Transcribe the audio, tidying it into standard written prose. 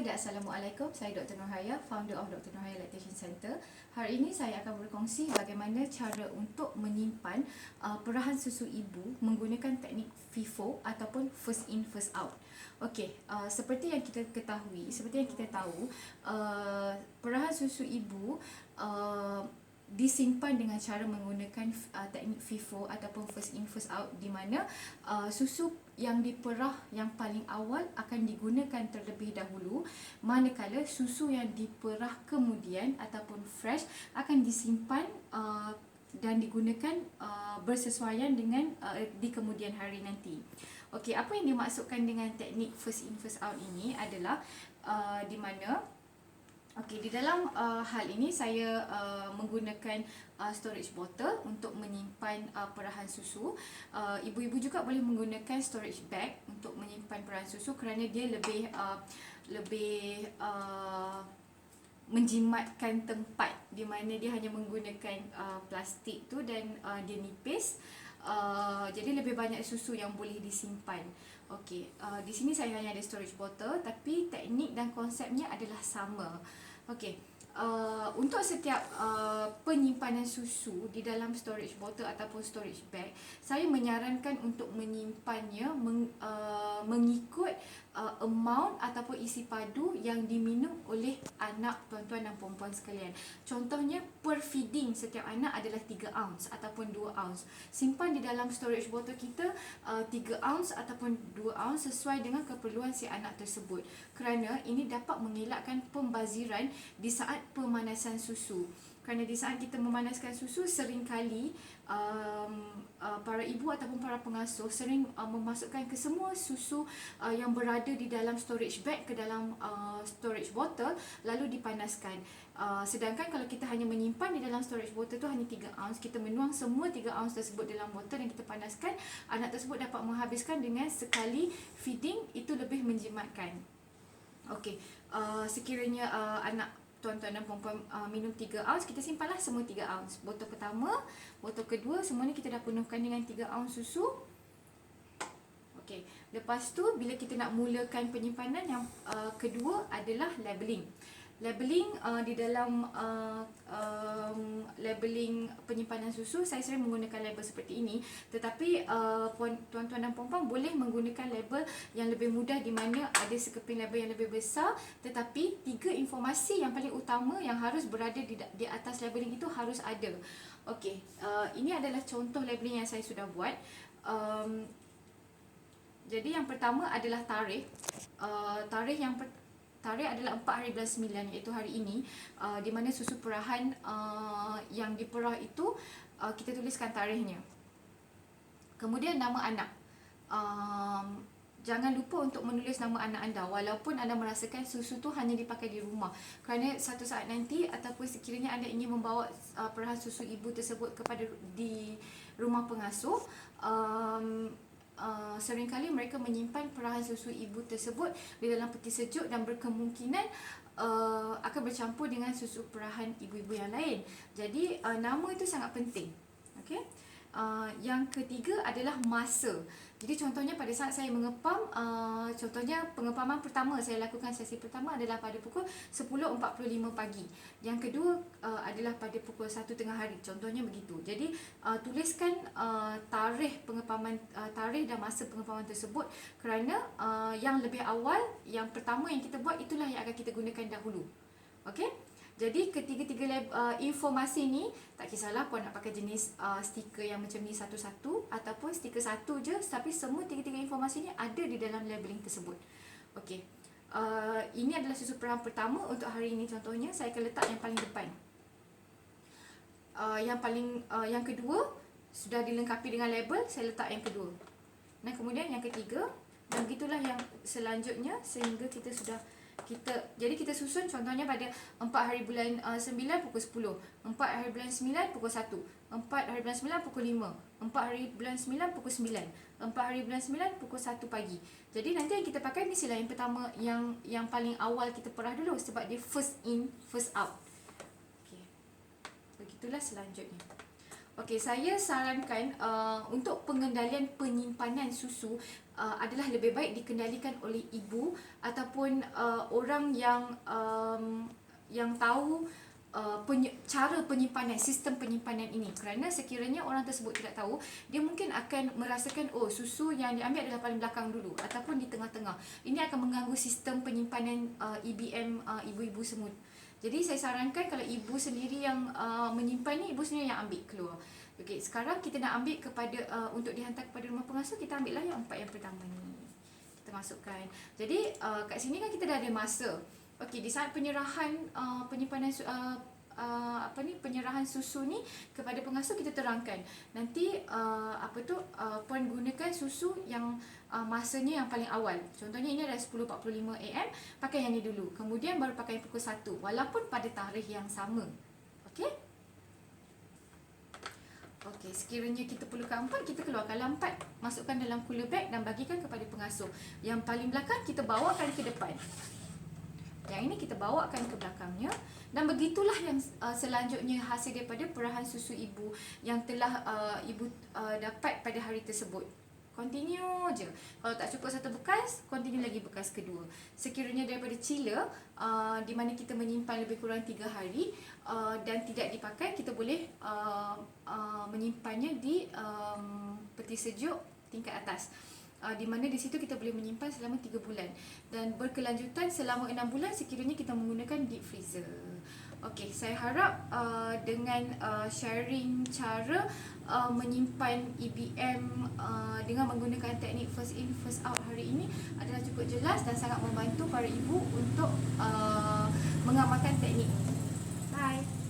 dan Assalamualaikum. Saya Dr. Nurhaya, founder of Dr. Nurhaya Lactation Center. Hari ini saya akan berkongsi bagaimana cara untuk menyimpan perahan susu ibu menggunakan teknik FIFO ataupun first in first out. Okey, seperti yang kita ketahui, seperti yang kita tahu, perahan susu ibu disimpan dengan cara menggunakan teknik FIFO ataupun first in first out, di mana susu yang diperah yang paling awal akan digunakan terlebih dahulu, manakala susu yang diperah kemudian ataupun fresh akan disimpan dan digunakan bersesuaian dengan di kemudian hari nanti. Okey, apa yang dimaksudkan dengan teknik first in first out ini adalah di mana di dalam hal ini saya menggunakan storage bottle untuk menyimpan perahan susu. Ibu-ibu juga boleh menggunakan storage bag untuk menyimpan perahan susu kerana dia lebih menjimatkan tempat, di mana dia hanya menggunakan plastik tu dan dia nipis. Jadi lebih banyak susu yang boleh disimpan. Okey, di sini saya hanya ada storage bottle, tapi teknik dan konsepnya adalah sama. Okey, untuk setiap penyimpanan susu di dalam storage bottle ataupun storage bag, saya menyarankan untuk menyimpannya mengikut amount ataupun isi padu yang diminum oleh anak tuan-tuan dan puan-puan sekalian. Contohnya, per feeding setiap anak adalah 3 ounce ataupun 2 ounce. Simpan di dalam storage bottle kita 3 ounce ataupun 2 ounce sesuai dengan keperluan si anak tersebut. Kerana ini dapat mengelakkan pembaziran di saat pemanasan susu. Kerana di saat kita memanaskan susu, seringkali para ibu ataupun para pengasuh sering memasukkan ke semua susu yang berada di dalam storage bag ke dalam storage bottle lalu dipanaskan. Sedangkan kalau kita hanya menyimpan di dalam storage bottle tu hanya 3 ounce, kita menuang semua 3 ounce tersebut dalam botol yang kita panaskan, anak tersebut dapat menghabiskan dengan sekali feeding, itu lebih menjimatkan. Okey, sekiranya anak tuan-tuan dan puan-puan minum 3 ounce, kita simpanlah semua 3 ounce. Botol pertama, botol kedua, semuanya kita dah penuhkan dengan 3 ounce susu. Okey, lepas tu bila kita nak mulakan penyimpanan, yang kedua adalah labeling. Labeling di dalam labeling penyimpanan susu, saya sering menggunakan label seperti ini. Tetapi tuan-tuan dan puan-puan boleh menggunakan label yang lebih mudah, di mana ada sekeping label yang lebih besar, tetapi 3 informasi yang paling utama yang harus berada di atas labeling itu harus ada. Okey, ini adalah contoh labeling yang saya sudah buat. Jadi yang pertama adalah tarikh. Tarikh adalah 4 hari bulan 9, iaitu hari ini, di mana susu perahan yang diperah itu kita tuliskan tarikhnya. Kemudian nama anak. Jangan lupa untuk menulis nama anak anda walaupun anda merasakan susu tu hanya dipakai di rumah. Kerana satu saat nanti ataupun sekiranya anda ingin membawa perahan susu ibu tersebut di rumah pengasuh, seringkali mereka menyimpan perahan susu ibu tersebut di dalam peti sejuk dan berkemungkinan akan bercampur dengan susu perahan ibu-ibu yang lain. Jadi nama itu sangat penting. Okey. Yang ketiga adalah masa. Jadi contohnya pada saat saya mengepam, contohnya pengepaman pertama saya lakukan, sesi pertama adalah pada pukul 10.45 pagi. Yang kedua adalah pada pukul 1 tengah hari. Contohnya begitu. Jadi tuliskan tarikh pengepaman, tarikh dan masa pengepaman tersebut, kerana yang lebih awal, yang pertama yang kita buat, itulah yang akan kita gunakan dahulu. Okey? Jadi ketiga-tiga informasi ni, tak kisahlah puan nak pakai jenis stiker yang macam ni satu-satu ataupun stiker satu je, tapi semua tiga-tiga informasi ni ada di dalam labeling tersebut. Okey, ini adalah susu perahan pertama untuk hari ini. Contohnya saya akan letak yang paling depan. Yang kedua sudah dilengkapi dengan label, saya letak yang kedua. Dan kemudian yang ketiga, dan begitulah yang selanjutnya sehingga jadi kita susun, contohnya pada 4 hari bulan 9 pukul 10, 4 hari bulan 9 pukul 1, 4 hari bulan 9 pukul 5, 4 hari bulan 9 pukul 9, 4 hari bulan 9 pukul 1 pagi. Jadi nanti yang kita pakai ni sila yang pertama, yang paling awal kita perah dulu, sebab dia first in first out. Okey, begitulah selanjutnya. Okey, saya sarankan untuk pengendalian penyimpanan susu adalah lebih baik dikendalikan oleh ibu ataupun orang yang tahu cara penyimpanan, sistem penyimpanan ini. Kerana sekiranya orang tersebut tidak tahu, dia mungkin akan merasakan susu yang diambil adalah paling belakang dulu ataupun di tengah-tengah. Ini akan mengganggu sistem penyimpanan EBM ibu-ibu semua. Jadi saya sarankan kalau ibu sendiri yang menyimpan ni, ibu sendiri yang ambil keluar. Okey, sekarang kita nak ambil kepada untuk dihantar kepada rumah pengasuh, kita ambil lah yang 4 yang pertama ni. Kita masukkan. Jadi kat sini kan kita dah ada masa. Okey, di saat penyerahan penyimpanan penyerahan susu ni kepada pengasuh, kita terangkan. Nanti puan gunakan susu yang masanya yang paling awal. Contohnya ini adalah 10.45 AM, pakai yang ni dulu. Kemudian baru pakai pukul 1 walaupun pada tarikh yang sama. Okey? Okey, sekiranya kita perlukan 4, kita keluarkan 4, masukkan dalam cooler bag dan bagikan kepada pengasuh. Yang paling belakang kita bawakan ke depan. Yang ini kita bawakan ke belakangnya. Dan begitulah yang selanjutnya hasil daripada perahan susu ibu yang telah ibu dapat pada hari tersebut. Continue je. Kalau tak cukup satu bekas, continue lagi bekas kedua. Sekiranya daripada chiller di mana kita menyimpan lebih kurang 3 hari dan tidak dipakai, kita boleh menyimpannya di peti sejuk tingkat atas. Di mana di situ kita boleh menyimpan selama 3 bulan dan berkelanjutan selama 6 bulan sekiranya kita menggunakan deep freezer. Okey, saya harap dengan sharing cara menyimpan EBM dengan menggunakan teknik first in first out hari ini adalah cukup jelas dan sangat membantu para ibu untuk mengamalkan teknik ini. Bye.